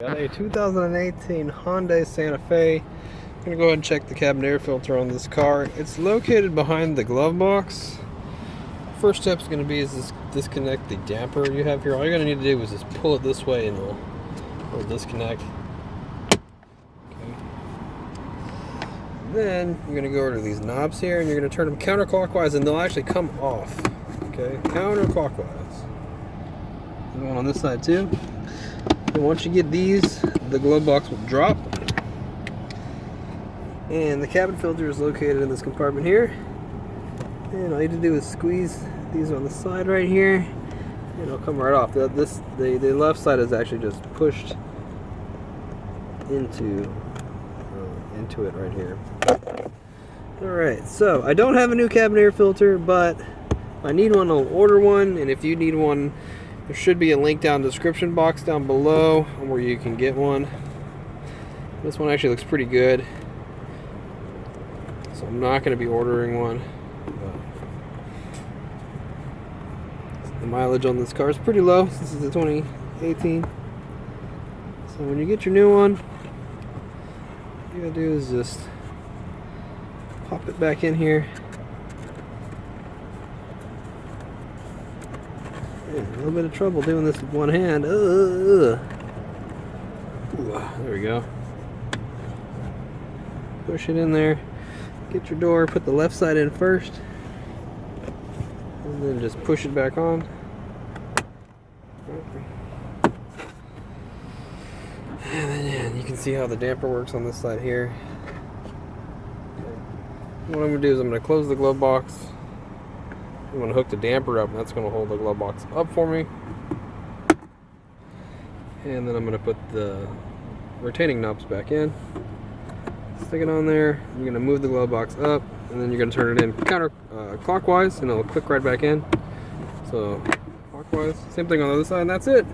Got a 2018 Hyundai Santa Fe. I'm going to go ahead and check the cabin air filter on this car. It's located behind the glove box. First step is going to be is disconnect the damper you have here. All you're going to need to do is just pull it this way and it'll disconnect. Okay. Then you're going to go over to these knobs here and you're going to turn them counterclockwise and they'll actually come off. Okay, counterclockwise. And one on this side too. And once you get these, the glove box will drop. And the cabin filter is located in this compartment here. And all you need to do is squeeze these on the side right here, and it'll come right off. The left side is actually just pushed into it right here. Alright, so I don't have a new cabin air filter, but if I need one, I'll order one. And if you need one, there should be a link down in the description box down below where you can get one. This one actually looks pretty good, so I'm not going to be ordering one. The mileage on this car is pretty low. This is a 2018. So when you get your new one, all you gotta do is just pop it back in here. A little bit of trouble doing this with one hand. Ooh, there we go. Push it in there. Get your door. Put the left side in first. And then just push it back on. And then yeah, you can see how the damper works on this side here. Okay. What I'm going to do is I'm going to close the glove box. I'm going to hook the damper up, and that's going to hold the glove box up for me. And then I'm going to put the retaining knobs back in. Stick it on there. You're going to move the glove box up, and then you're going to turn it in clockwise, and it'll click right back in. So clockwise, same thing on the other side, and that's it.